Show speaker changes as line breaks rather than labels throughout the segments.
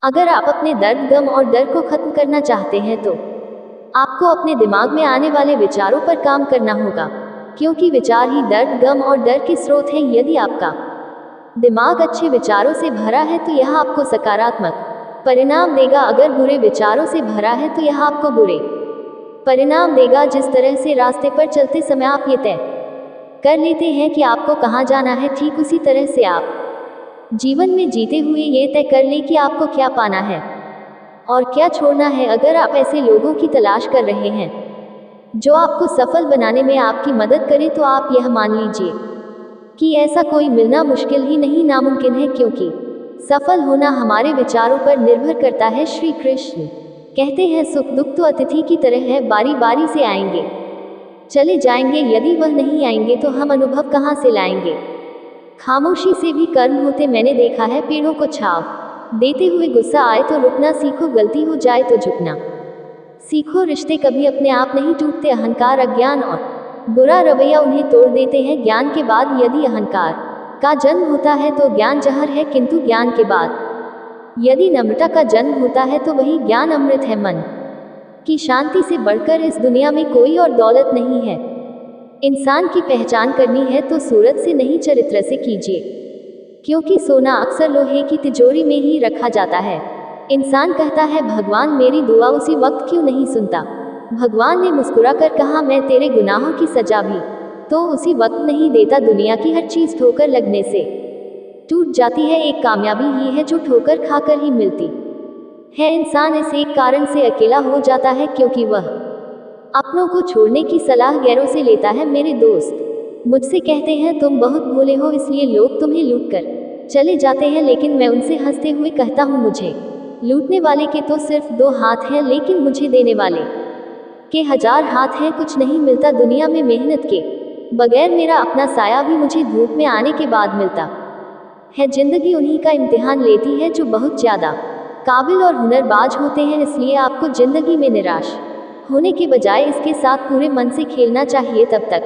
अगर आप अपने दर्द, गम और डर को खत्म करना चाहते हैं तो आपको अपने दिमाग में आने वाले विचारों पर काम करना होगा, क्योंकि विचार ही दर्द, गम और डर के स्रोत हैं। यदि आपका दिमाग अच्छे विचारों से भरा है तो यह आपको सकारात्मक परिणाम देगा। अगर बुरे विचारों से भरा है तो यह आपको बुरे परिणाम देगा। जिस तरह से रास्ते पर चलते समय आप ये तय कर लेते हैं कि आपको कहाँ जाना है, ठीक उसी तरह से आप जीवन में जीते हुए ये तय कर ले कि आपको क्या पाना है और क्या छोड़ना है। अगर आप ऐसे लोगों की तलाश कर रहे हैं जो आपको सफल बनाने में आपकी मदद करें, तो आप यह मान लीजिए कि ऐसा कोई मिलना मुश्किल ही नहीं, नामुमकिन है, क्योंकि सफल होना हमारे विचारों पर निर्भर करता है। श्री कृष्ण कहते हैं, सुख दुख तो अतिथि की तरह है, बारी बारी से आएंगे चले जाएंगे। यदि वह नहीं आएंगे तो हम अनुभव कहाँ से लाएंगे। खामोशी से भी कर्म होते मैंने देखा है, पेड़ों को छाव देते हुए। गुस्सा आए तो रुकना सीखो, गलती हो जाए तो झुकना सीखो। रिश्ते कभी अपने आप नहीं टूटते, अहंकार, अज्ञान और बुरा रवैया उन्हें तोड़ देते हैं। ज्ञान के बाद यदि अहंकार का जन्म होता है तो ज्ञान जहर है, किंतु ज्ञान के बाद यदि नम्रता का जन्म होता है तो वही ज्ञान अमृत है। मन की शांति से बढ़कर इस दुनिया में कोई और दौलत नहीं है। इंसान की पहचान करनी है तो सूरत से नहीं, चरित्र से कीजिए, क्योंकि सोना अक्सर लोहे की तिजोरी में ही रखा जाता है। इंसान कहता है, भगवान मेरी दुआ उसी वक्त क्यों नहीं सुनता। भगवान ने मुस्कुराकर कहा, मैं तेरे गुनाहों की सजा भी तो उसी वक्त नहीं देता। दुनिया की हर चीज ठोकर लगने से टूट जाती है, एक कामयाबी ही है जो ठोकर खाकर ही मिलती है। इंसान इस एक कारण से अकेला हो जाता है क्योंकि वह अपनों को छोड़ने की सलाह गैरों से लेता है। मेरे दोस्त मुझसे कहते हैं, तुम बहुत भोले हो इसलिए लोग तुम्हें लूट कर चले जाते हैं, लेकिन मैं उनसे हंसते हुए कहता हूँ, मुझे लूटने वाले के तो सिर्फ 2 हाथ हैं, लेकिन मुझे देने वाले के 1000 हाथ हैं। कुछ नहीं मिलता दुनिया में मेहनत के बगैर, मेरा अपना साया भी मुझे धूप में आने के बाद मिलता है। जिंदगी उन्हीं का इम्तिहान लेती है जो बहुत ज़्यादा काबिल और हुनरबाज होते हैं। इसलिए आपको जिंदगी में निराश होने के बजाय इसके साथ पूरे मन से खेलना चाहिए, तब तक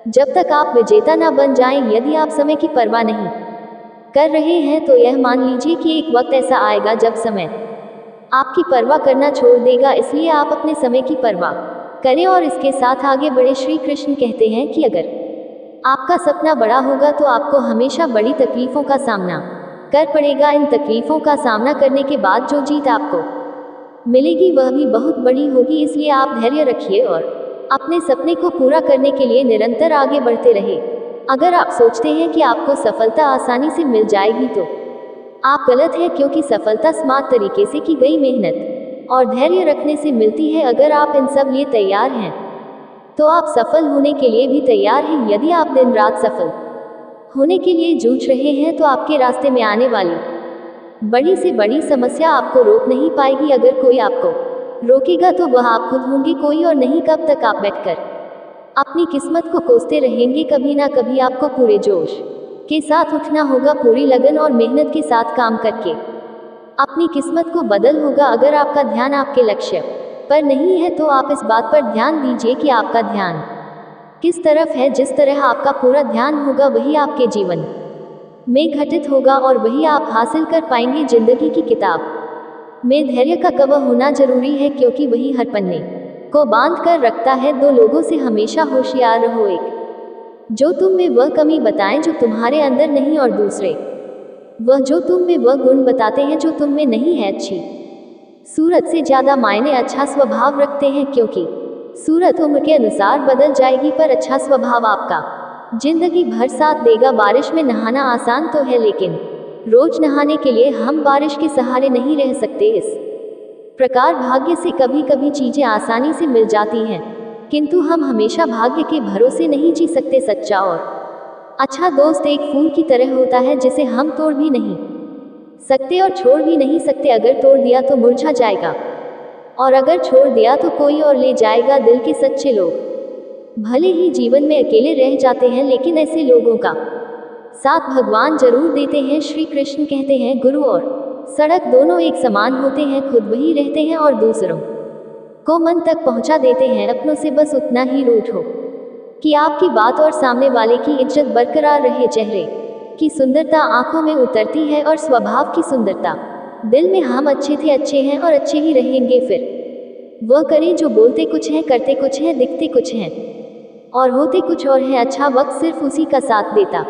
जब तक आप विजेता ना बन जाएं। यदि आप समय की परवाह नहीं कर रहे हैं तो यह मान लीजिए कि एक वक्त ऐसा आएगा जब समय आपकी परवाह करना छोड़ देगा। इसलिए आप अपने समय की परवाह करें और इसके साथ आगे बढ़े। श्री कृष्ण कहते हैं कि अगर आपका सपना बड़ा होगा तो आपको हमेशा बड़ी तकलीफों का सामना कर पड़ेगा। इन तकलीफों का सामना करने के बाद जो जीत आपको मिलेगी वह भी बहुत बड़ी होगी। इसलिए आप धैर्य रखिए और अपने सपने को पूरा करने के लिए निरंतर आगे बढ़ते रहे। अगर आप सोचते हैं कि आपको सफलता आसानी से मिल जाएगी तो आप गलत हैं, क्योंकि सफलता स्मार्ट तरीके से की गई मेहनत और धैर्य रखने से मिलती है। अगर आप इन सब लिए तैयार हैं तो आप सफल होने के लिए भी तैयार हैं। यदि आप दिन रात सफल होने के लिए जूझ रहे हैं तो आपके रास्ते में आने वाली बड़ी से बड़ी समस्या आपको रोक नहीं पाएगी। अगर कोई आपको रोकेगा तो वह आप खुद होंगे, कोई और नहीं। कब तक आप बैठकर अपनी किस्मत को कोसते रहेंगे। कभी ना कभी आपको पूरे जोश के साथ उठना होगा, पूरी लगन और मेहनत के साथ काम करके अपनी किस्मत को बदल होगा। अगर आपका ध्यान आपके लक्ष्य पर नहीं है तो आप इस बात पर ध्यान दीजिए कि आपका ध्यान किस तरफ है। जिस तरह आपका पूरा ध्यान होगा वही आपके जीवन में घटित होगा और वही आप हासिल कर पाएंगे। जिंदगी की किताब में धैर्य का कवर होना जरूरी है, क्योंकि वही हर पन्ने को बांध कर रखता है। 2 लोगों से हमेशा होशियार रहो, एक जो तुम में वह कमी बताएं जो तुम्हारे अंदर नहीं, और दूसरे वह जो तुम में वह गुण बताते हैं जो तुम में नहीं है। अच्छी सूरत से ज़्यादा मायने अच्छा स्वभाव रखते हैं, क्योंकि सूरत उम्र के अनुसार बदल जाएगी, पर अच्छा स्वभाव आपका जिंदगी भर साथ देगा। बारिश में नहाना आसान तो है, लेकिन रोज नहाने के लिए हम बारिश के सहारे नहीं रह सकते। इस प्रकार भाग्य से कभी कभी चीजें आसानी से मिल जाती हैं, किंतु हम हमेशा भाग्य के भरोसे नहीं जी सकते। सच्चा और अच्छा दोस्त एक फूल की तरह होता है जिसे हम तोड़ भी नहीं सकते और छोड़ भी नहीं सकते। अगर तोड़ दिया तो मुरझा जाएगा और अगर छोड़ दिया तो कोई और ले जाएगा। दिल के सच्चे लोग भले ही जीवन में अकेले रह जाते हैं, लेकिन ऐसे लोगों का साथ भगवान जरूर देते हैं। श्री कृष्ण कहते हैं, गुरु और सड़क दोनों एक समान होते हैं। खुद वही रहते हैं और दूसरों को मन तक पहुंचा देते हैं। अपनों से बस उतना ही रूठ हो कि आपकी बात और सामने वाले की इज्जत बरकरार रहे। चेहरे की सुंदरता आंखों में उतरती है और स्वभाव की सुंदरता दिल में हम अच्छे थे, अच्छे हैं और अच्छे ही रहेंगे। फिर वह करें जो बोलते कुछ हैं, करते कुछ हैं, दिखते कुछ हैं और होते कुछ और है। अच्छा वक्त सिर्फ उसी का साथ देता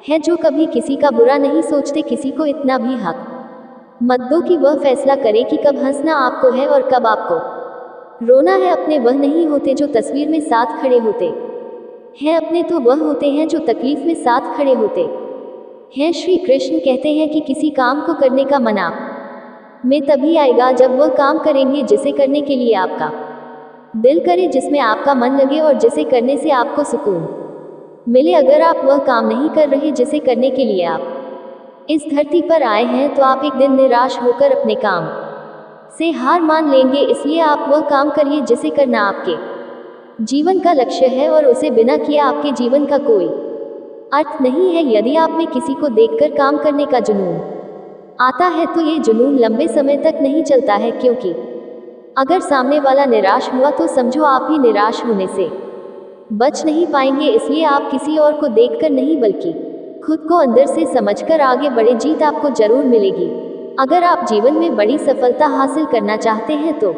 है जो कभी किसी का बुरा नहीं सोचते। किसी को इतना भी हक मत दो कि वह फैसला करे कि कब हंसना आपको है और कब आपको रोना है। अपने वह नहीं होते जो तस्वीर में साथ खड़े होते हैं, अपने तो वह होते हैं जो तकलीफ में साथ खड़े होते हैं। श्री कृष्ण कहते हैं कि किसी काम को करने का मन आप में तभी आएगा जब वह काम करेंगे जिसे करने के लिए आपका दिल करे, जिसमें आपका मन लगे और जिसे करने से आपको सुकून मिले। अगर आप वह काम नहीं कर रहे जिसे करने के लिए आप इस धरती पर आए हैं, तो आप एक दिन निराश होकर अपने काम से हार मान लेंगे। इसलिए आप वह काम करिए जिसे करना आपके जीवन का लक्ष्य है और उसे बिना किए आपके जीवन का कोई अर्थ नहीं है। यदि आप में किसी को देखकर काम करने का जुनून आता है तो ये जुनून लंबे समय तक नहीं चलता है, क्योंकि अगर सामने वाला निराश हुआ तो समझो आप भी निराश होने से बच नहीं पाएंगे। इसलिए आप किसी और को देखकर नहीं बल्कि खुद को अंदर से समझकर आगे बढ़े। जीत आपको जरूर मिलेगी। अगर आप जीवन में बड़ी सफलता हासिल करना चाहते हैं तो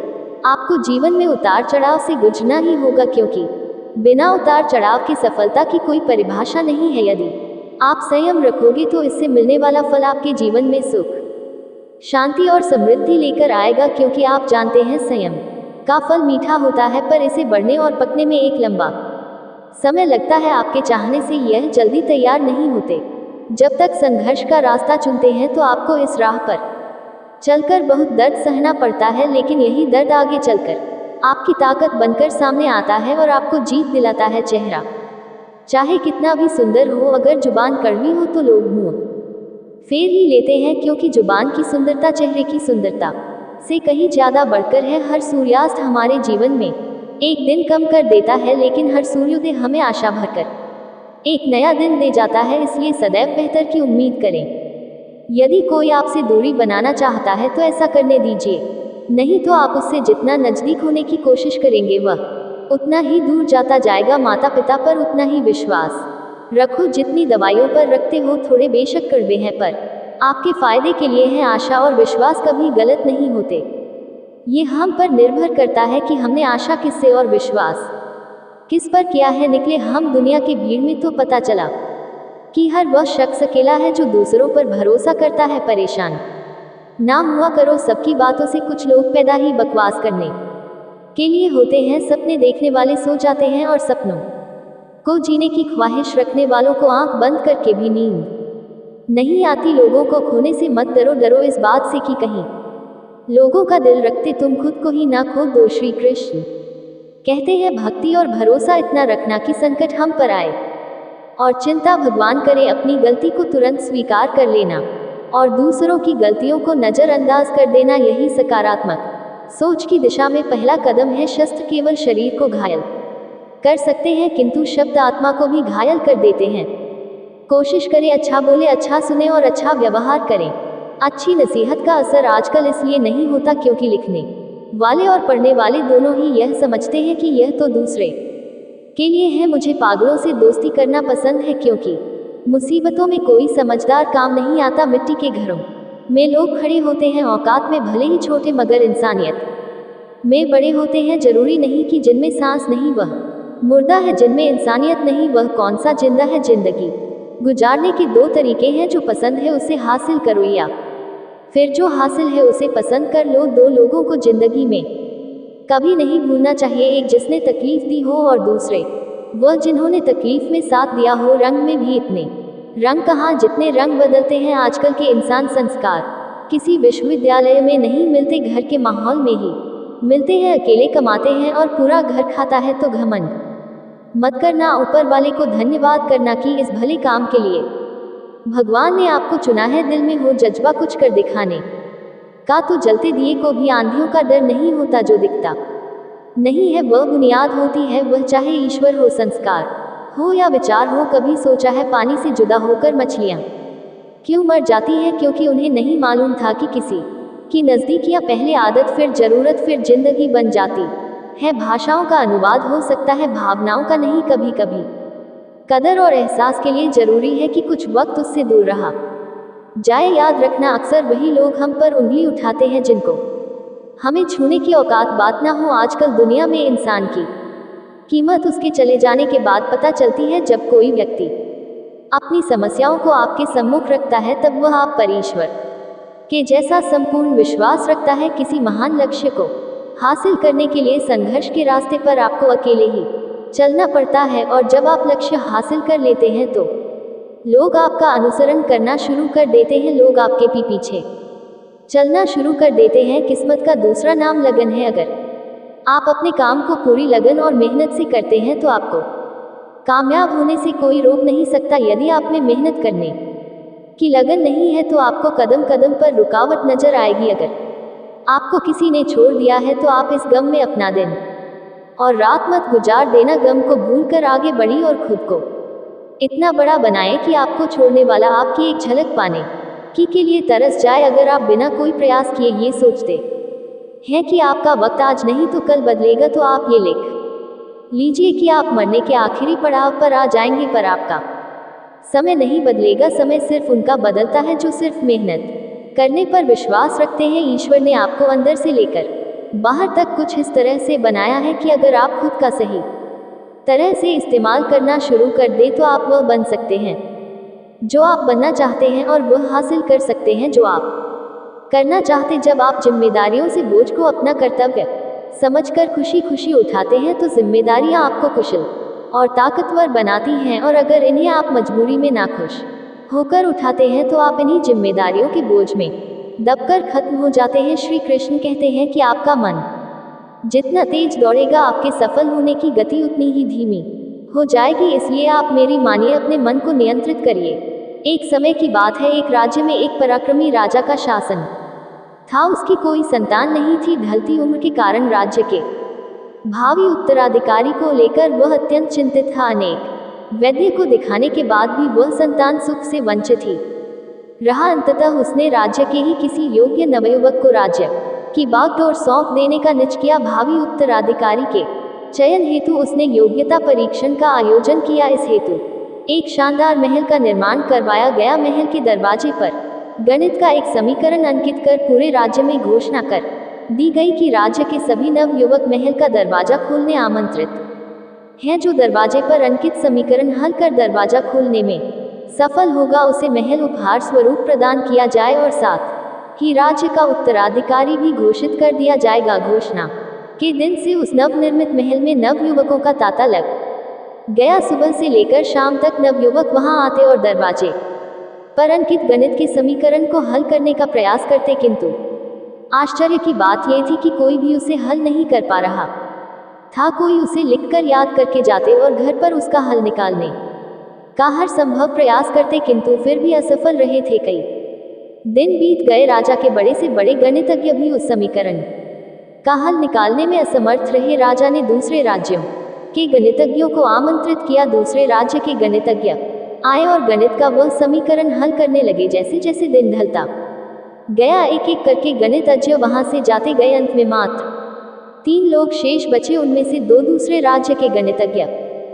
आपको जीवन में उतार चढ़ाव से गुजरना ही होगा, क्योंकि बिना उतार चढ़ाव की सफलता की कोई परिभाषा नहीं है। यदि आप संयम रखोगे तो इससे मिलने वाला फल आपके जीवन में सुख, शांति और समृद्धि लेकर आएगा, क्योंकि आप जानते हैं संयम का फल मीठा होता है, पर इसे बढ़ने और पकने में एक लंबा समय लगता है। आपके चाहने से यह जल्दी तैयार नहीं होते। जब तक संघर्ष का रास्ता चुनते हैं तो आपको इस राह पर चलकर बहुत दर्द सहना पड़ता है, लेकिन यही दर्द आगे चलकर आपकी ताकत बनकर सामने आता है और आपको जीत दिलाता है। चेहरा चाहे कितना भी सुंदर हो, अगर जुबान कड़वी हो तो लोग मुंह फेर ही लेते हैं, क्योंकि जुबान की सुंदरता चेहरे की सुंदरता से कहीं ज्यादा बढ़कर है। हर सूर्यास्त हमारे जीवन में एक दिन कम कर देता है, लेकिन हर सूर्योदय हमें आशा भरकर एक नया दिन दे जाता है। इसलिए सदैव बेहतर की उम्मीद करें। यदि कोई आपसे दूरी बनाना चाहता है तो ऐसा करने दीजिए, नहीं तो आप उससे जितना नजदीक होने की कोशिश करेंगे वह उतना ही दूर जाता जाएगा। माता पिता पर उतना ही विश्वास रखो जितनी दवाइयों पर रखते हो। थोड़े बेशक कड़वे हैं पर आपके फायदे के लिए हैं। आशा और विश्वास कभी गलत नहीं होते। ये हम पर निर्भर करता है कि हमने आशा किससे और विश्वास किस पर किया है। निकले हम दुनिया की भीड़ में तो पता चला कि हर वह शख्स अकेला है जो दूसरों पर भरोसा करता है। परेशान ना हुआ करो सबकी बातों से। कुछ लोग पैदा ही बकवास करने के लिए होते हैं। सपने देखने वाले सो जाते हैं और सपनों को जीने की ख्वाहिश रखने वालों को आंख बंद करके भी नींद नहीं आती। लोगों को खोने से मत डरो, डरो इस बात से कि कहीं लोगों का दिल रखते तुम खुद को ही ना खो दो। श्री कृष्ण कहते हैं भक्ति और भरोसा इतना रखना कि संकट हम पर आए और चिंता भगवान करे, अपनी गलती को तुरंत स्वीकार कर लेना और दूसरों की गलतियों को नजरअंदाज कर देना, यही सकारात्मक सोच की दिशा में पहला कदम है। शस्त्र केवल शरीर को घायल कर सकते हैं, किंतु शब्द आत्मा को भी घायल कर देते हैं। कोशिश करें अच्छा बोले, अच्छा सुने और अच्छा व्यवहार करें। अच्छी नसीहत का असर आजकल इसलिए नहीं होता क्योंकि लिखने वाले और पढ़ने वाले दोनों ही यह समझते हैं कि यह तो दूसरे के लिए है। मुझे पागलों से दोस्ती करना पसंद है, क्योंकि मुसीबतों में कोई समझदार काम नहीं आता। मिट्टी के घरों में लोग खड़े होते हैं, औकात में भले ही छोटे मगर इंसानियत में बड़े होते हैं। जरूरी नहीं कि जिनमें सांस नहीं वह मुर्दा है, जिनमें इंसानियत नहीं वह कौन सा जिंदा है। जिंदगी गुजारने के दो तरीके हैं, जो पसंद है उसे हासिल करो या फिर जो हासिल है उसे पसंद कर लो। दो लोगों को जिंदगी में कभी नहीं भूलना चाहिए, एक जिसने तकलीफ दी हो और दूसरे वह जिन्होंने तकलीफ में साथ दिया हो। रंग में भी इतने रंग कहाँ जितने रंग बदलते हैं आजकल के इंसान। संस्कार किसी विश्वविद्यालय में नहीं मिलते, घर के माहौल में ही मिलते हैं। अकेले कमाते हैं और पूरा घर खाता है तो घमंड मत करना, ऊपर वाले को धन्यवाद करना कि इस भले काम के लिए भगवान ने आपको चुना है। दिल में हो जज्बा कुछ कर दिखाने का तो जलते दिए को भी आंधियों का डर नहीं होता। जो दिखता नहीं है वह बुनियाद होती है, वह चाहे ईश्वर हो, संस्कार हो या विचार हो। कभी सोचा है पानी से जुदा होकर मछलियां क्यों मर जाती हैं? क्योंकि उन्हें नहीं मालूम था कि किसी की नज़दीकियां पहले आदत फिर जरूरत फिर जिंदगी बन जाती है। भाषाओं का अनुवाद हो सकता है, भावनाओं का नहीं। कभी कभी कदर और एहसास के लिए जरूरी है कि कुछ वक्त उससे दूर रहा जाए। याद रखना, अक्सर वही लोग हम पर उंगली उठाते हैं जिनको हमें छूने की औकात बात ना हो। आजकल दुनिया में इंसान की कीमत उसके चले जाने के बाद पता चलती है। जब कोई व्यक्ति अपनी समस्याओं को आपके सम्मुख रखता है तब वह आप पर ईश्वर के जैसा संपूर्ण विश्वास रखता है। किसी महान लक्ष्य को हासिल करने के लिए संघर्ष के रास्ते पर आपको अकेले ही चलना पड़ता है, और जब आप लक्ष्य हासिल कर लेते हैं तो लोग आपका अनुसरण करना शुरू कर देते हैं। लोग आपके पीछे चलना शुरू कर देते हैं। किस्मत का दूसरा नाम लगन है। अगर आप अपने काम को पूरी लगन और मेहनत से करते हैं तो आपको कामयाब होने से कोई रोक नहीं सकता। यदि आप में मेहनत करने की लगन नहीं है तो आपको कदम कदम पर रुकावट नजर आएगी। अगर आपको किसी ने छोड़ दिया है तो आप इस गम में अपना दिन और रात मत गुजार देना। गम को भूलकर आगे बढ़ी और खुद को इतना बड़ा बनाए कि आपको छोड़ने वाला आपकी एक झलक पाने के लिए तरस जाए। अगर आप बिना कोई प्रयास किए ये सोचते हैं कि आपका वक्त आज नहीं तो कल बदलेगा तो आप ये लिख लीजिए कि आप मरने के आखिरी पड़ाव पर आ जाएंगे। पर आपका समय नहीं बदलेगा। समय सिर्फ उनका बदलता है जो सिर्फ मेहनत करने पर विश्वास रखते हैं। ईश्वर ने आपको अंदर से लेकर बाहर तक कुछ इस तरह से बनाया है कि अगर आप खुद का सही तरह से इस्तेमाल करना शुरू कर दे तो आप वह बन सकते हैं जो आप बनना चाहते हैं, और वह हासिल कर सकते हैं जो आप करना चाहते। जब आप जिम्मेदारियों से बोझ को अपना कर्तव्य समझकर खुशी खुशी उठाते हैं तो जिम्मेदारियां आपको कुशल और ताकतवर बनाती हैं, और अगर इन्हें आप मजबूरी में नाखुश होकर उठाते हैं तो आप इन्हीं जिम्मेदारियों के बोझ में दबकर खत्म हो जाते हैं। श्री कृष्ण कहते हैं कि आपका मन जितना तेज दौड़ेगा आपके सफल होने की गति उतनी ही धीमी हो जाएगी। इसलिए आप मेरी मानिए, अपने मन को नियंत्रित करिए। एक समय की बात है, एक राज्य में एक पराक्रमी राजा का शासन था। उसकी कोई संतान नहीं थी। ढलती उम्र के कारण राज्य के भावी उत्तराधिकारी को लेकर वह अत्यंत चिंतित था। अनेक वैद्य को दिखाने के बाद भी वह संतान सुख से वंचित ही रहा। अंततः उसने राज्य के ही किसी योग्य नवयुवक को राज्य की बागडोर सौंप देने का निश्चय किया। भावी उत्तराधिकारी के चयन हेतु उसने योग्यता परीक्षण का आयोजन किया। इस हेतु एक शानदार महल का निर्माण करवाया गया। महल के दरवाजे पर गणित का एक समीकरण अंकित कर पूरे राज्य में घोषणा कर दी गई कि राज्य के सभी नवयुवक महल का दरवाजा खोलने आमंत्रित हैं। जो दरवाजे पर अंकित समीकरण हल कर दरवाजा खोलने में सफल होगा उसे महल उपहार स्वरूप प्रदान किया जाए, और साथ ही राज्य का उत्तराधिकारी भी घोषित कर दिया जाएगा। घोषणा के दिन से उस नवनिर्मित महल में नवयुवकों का तांता लग गया। सुबह से लेकर शाम तक नवयुवक वहां आते और दरवाजे पर अंकित गणित के समीकरण को हल करने का प्रयास करते, किंतु आश्चर्य की बात यह थी कि कोई भी उसे हल नहीं कर पा रहा था। कोई उसे लिखकर याद करके जाते और घर पर उसका हल निकालने का हर संभव प्रयास करते, किंतु फिर भी असफल रहे थे। कई दिन बीत गए। राजा के बड़े से बड़े गणितज्ञ भी उस समीकरण का हल निकालने में असमर्थ रहे। राजा ने दूसरे राज्यों के गणितज्ञों को आमंत्रित किया। दूसरे राज्य के गणितज्ञ आए और गणित का वह समीकरण हल करने लगे। जैसे जैसे दिन ढलता गया एक एक करके गणितज्ञ वहां से जाते गए। अंत में मात्र 3 लोग शेष बचे। उनमें से 2 दूसरे राज्य के गणितज्ञ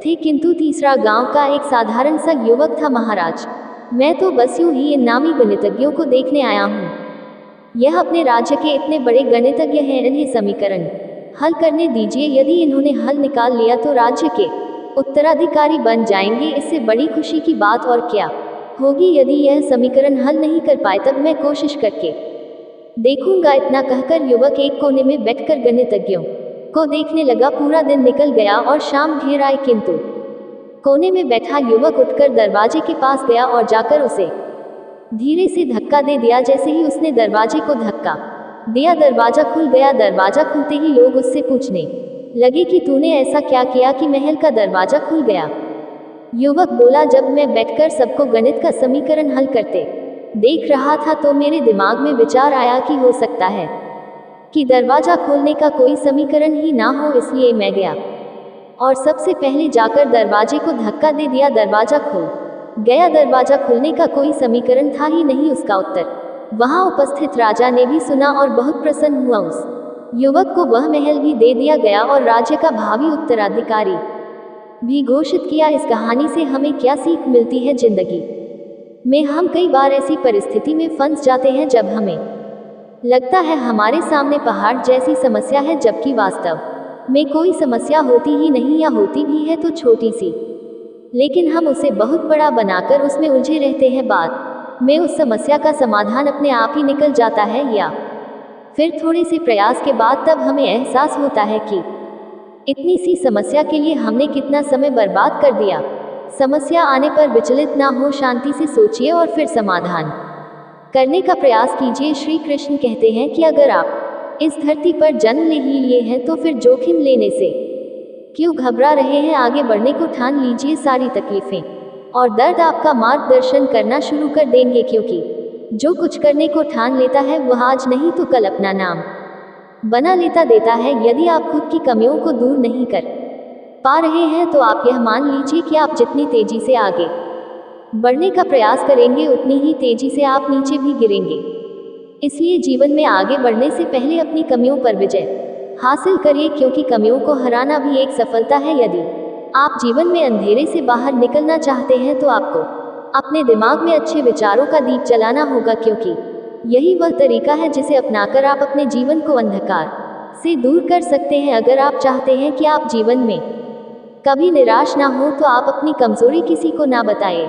थे, किंतु तीसरा गांव का एक साधारण सा युवक था। महाराज, मैं तो बस यूं ही इन नामी गणितज्ञों को देखने आया हूँ। यह अपने राज्य के इतने बड़े गणितज्ञ हैं, इन्हें समीकरण हल करने दीजिए। यदि इन्होंने हल निकाल लिया तो राज्य के उत्तराधिकारी बन जाएंगे। इससे बड़ी खुशी की बात और क्या होगी। यदि यह समीकरण हल नहीं कर पाए तब मैं कोशिश करके देखूंगा। इतना कहकर युवक एक कोने में बैठकर गणितज्ञों को देखने लगा। पूरा दिन निकल गया और शाम घेर आई, किंतु कोने में बैठा युवक उठकर दरवाजे के पास गया और जाकर उसे धीरे से धक्का दे दिया। जैसे ही उसने दरवाजे को धक्का दिया दरवाजा खुल गया। दरवाजा खुलते ही लोग उससे पूछने लगे कि तूने ऐसा क्या किया कि महल का दरवाजा खुल गया। युवक बोला, जब मैं बैठकर सबको गणित का समीकरण हल करते देख रहा था तो मेरे दिमाग में विचार आया कि हो सकता है कि दरवाजा खोलने का कोई समीकरण ही ना हो। इसलिए मैं गया और सबसे पहले जाकर दरवाजे को धक्का दे दिया। दरवाजा खुल गया। दरवाजा खुलने का कोई समीकरण था ही नहीं उसका उत्तर वहां उपस्थित राजा ने भी सुना और बहुत प्रसन्न हुआ। उस युवक को वह महल भी दे दिया गया और राज्य का भावी उत्तराधिकारी भी घोषित किया। इस कहानी से हमें क्या सीख मिलती है? जिंदगी में हम कई बार ऐसी परिस्थिति में फंस जाते हैं जब हमें लगता है हमारे सामने पहाड़ जैसी समस्या है, जबकि वास्तव में कोई समस्या होती ही नहीं, या होती भी है तो छोटी सी, लेकिन हम उसे बहुत बड़ा बनाकर उसमें उलझे रहते हैं। बाद में उस समस्या का समाधान अपने आप ही निकल जाता है, या फिर थोड़े से प्रयास के बाद तब हमें एहसास होता है कि इतनी सी समस्या के लिए हमने कितना समय बर्बाद कर दिया। समस्या आने पर विचलित ना हो, शांति से सोचिए और फिर समाधान करने का प्रयास कीजिए। श्री कृष्ण कहते हैं कि अगर आप इस धरती पर जन्म ले ही लिए हैं तो फिर जोखिम लेने से क्यों घबरा रहे हैं। आगे बढ़ने को ठान लीजिए। सारी तकलीफें और दर्द आपका मार्गदर्शन करना शुरू कर देंगे, क्योंकि जो कुछ करने को ठान लेता है वह आज नहीं तो कल अपना नाम बना लेता देता है। यदि आप खुद की कमियों को दूर नहीं कर पा रहे हैं तो आप यह मान लीजिए कि आप जितनी तेजी से आगे बढ़ने का प्रयास करेंगे उतनी ही तेजी से आप नीचे भी गिरेंगे। इसलिए जीवन में आगे बढ़ने से पहले अपनी कमियों पर विजय हासिल करिए, क्योंकि कमियों को हराना भी एक सफलता है। यदि आप जीवन में अंधेरे से बाहर निकलना चाहते हैं तो आपको अपने दिमाग में अच्छे विचारों का दीप जलाना होगा, क्योंकि यही वह तरीका है जिसे अपनाकर आप अपने जीवन को अंधकार से दूर कर सकते हैं। अगर आप चाहते हैं कि आप जीवन में कभी निराश ना हो तो आप अपनी कमजोरी किसी को ना बताएं,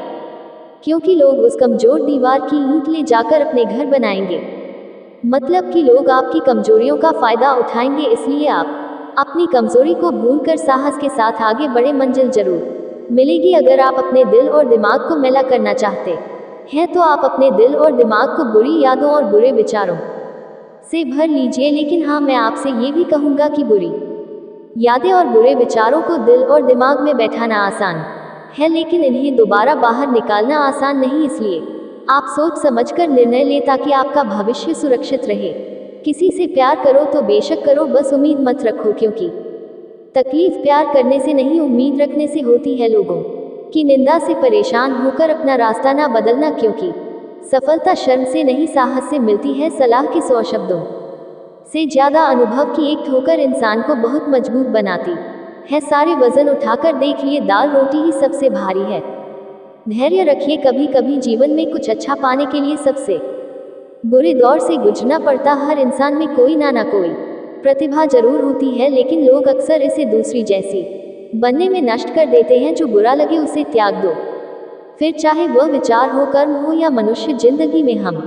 क्योंकि लोग उस कमजोर दीवार की ईंट ले जाकर अपने घर बनाएंगे। मतलब कि लोग आपकी कमजोरियों का फायदा उठाएंगे। इसलिए आप अपनी कमजोरी को भूलकर साहस के साथ आगे बढ़े, मंजिल जरूर मिलेगी। अगर आप अपने दिल और दिमाग को मैला करना चाहते हैं तो आप अपने दिल और दिमाग को बुरी यादों और बुरे विचारों से भर लीजिए। लेकिन हाँ, मैं आपसे ये भी कहूँगा कि बुरी यादें और बुरे विचारों को दिल और दिमाग में बैठाना आसान है, लेकिन इन्हें दोबारा बाहर निकालना आसान नहीं। इसलिए आप सोच समझकर निर्णय लें ताकि आपका भविष्य सुरक्षित रहे। किसी से प्यार करो तो बेशक करो, बस उम्मीद मत रखो, क्योंकि तकलीफ प्यार करने से नहीं उम्मीद रखने से होती है। लोगों की निंदा से परेशान होकर अपना रास्ता ना बदलना, क्योंकि सफलता शर्म से नहीं साहस से मिलती है। सलाह के 100 शब्दों से ज्यादा अनुभव की एक ठोकर इंसान को बहुत मजबूत बनाती है। सारे वजन उठाकर देखिए, दाल रोटी ही सबसे भारी है। धैर्य रखिए, कभी कभी जीवन में कुछ अच्छा पाने के लिए सबसे बुरे दौर से गुजरना पड़ता। हर इंसान में कोई ना कोई प्रतिभा जरूर होती है, लेकिन लोग अक्सर इसे दूसरी जैसी बनने में नष्ट कर देते हैं। जो बुरा लगे उसे त्याग दो, फिर चाहे वह विचार हो, कर्म हो या मनुष्य। जिंदगी में हम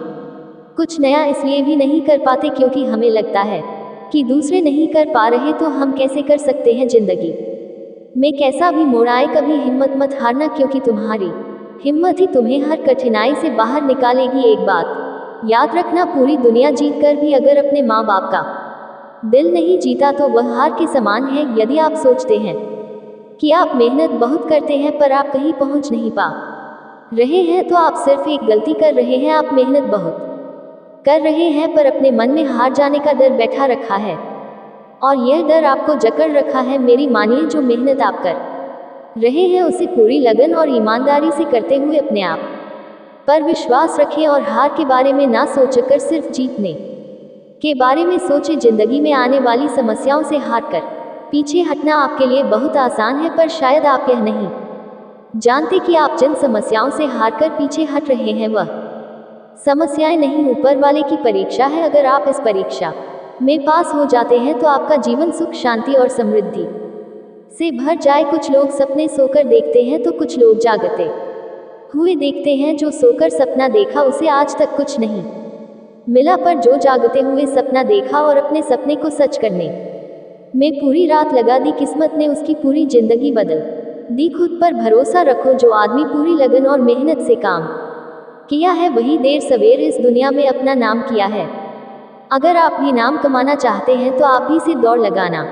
कुछ नया इसलिए भी नहीं कर पाते क्योंकि हमें लगता है कि दूसरे नहीं कर पा रहे तो हम कैसे कर सकते हैं। जिंदगी में कैसा भी मोड़ आए, कभी हिम्मत मत हारना, क्योंकि तुम्हारी हिम्मत ही तुम्हें हर कठिनाई से बाहर निकालेगी। एक बात याद रखना, पूरी दुनिया जीत कर भी अगर अपने माँ बाप का दिल नहीं जीता तो वह हार के समान है। यदि आप सोचते हैं कि आप मेहनत बहुत करते हैं पर आप कहीं पहुंच नहीं पा रहे हैं तो आप सिर्फ एक गलती कर रहे हैं। आप मेहनत बहुत कर रहे हैं पर अपने मन में हार जाने का डर बैठा रखा है, और यह डर आपको जकड़ रखा है। मेरी मानिए, जो मेहनत आप कर रहे हैं उसे पूरी लगन और ईमानदारी से करते हुए अपने आप पर विश्वास रखें और हार के बारे में ना सोचकर सिर्फ जीतने के बारे में सोचें। जिंदगी में आने वाली समस्याओं से हारकर पीछे हटना आपके लिए बहुत आसान है, पर शायद आप यह नहीं जानते कि आप जिन समस्याओं से हारकर पीछे हट रहे हैं वह समस्याएं नहीं, ऊपर वाले की परीक्षा है। अगर आप इस परीक्षा में पास हो जाते हैं तो आपका जीवन सुख, शांति और समृद्धि से भर जाए। कुछ लोग सपने सोकर देखते हैं तो कुछ लोग जागते हुए देखते हैं। जो सोकर सपना देखा उसे आज तक कुछ नहीं मिला, पर जो जागते हुए सपना देखा और अपने सपने को सच करने में पूरी रात लगा दी, किस्मत ने उसकी पूरी जिंदगी बदल दी। खुद पर भरोसा रखो, जो आदमी पूरी लगन और मेहनत से काम किया है वही देर सवेर इस दुनिया में अपना नाम किया है। अगर आप भी नाम कमाना चाहते हैं तो आप भी से दौड़ लगाना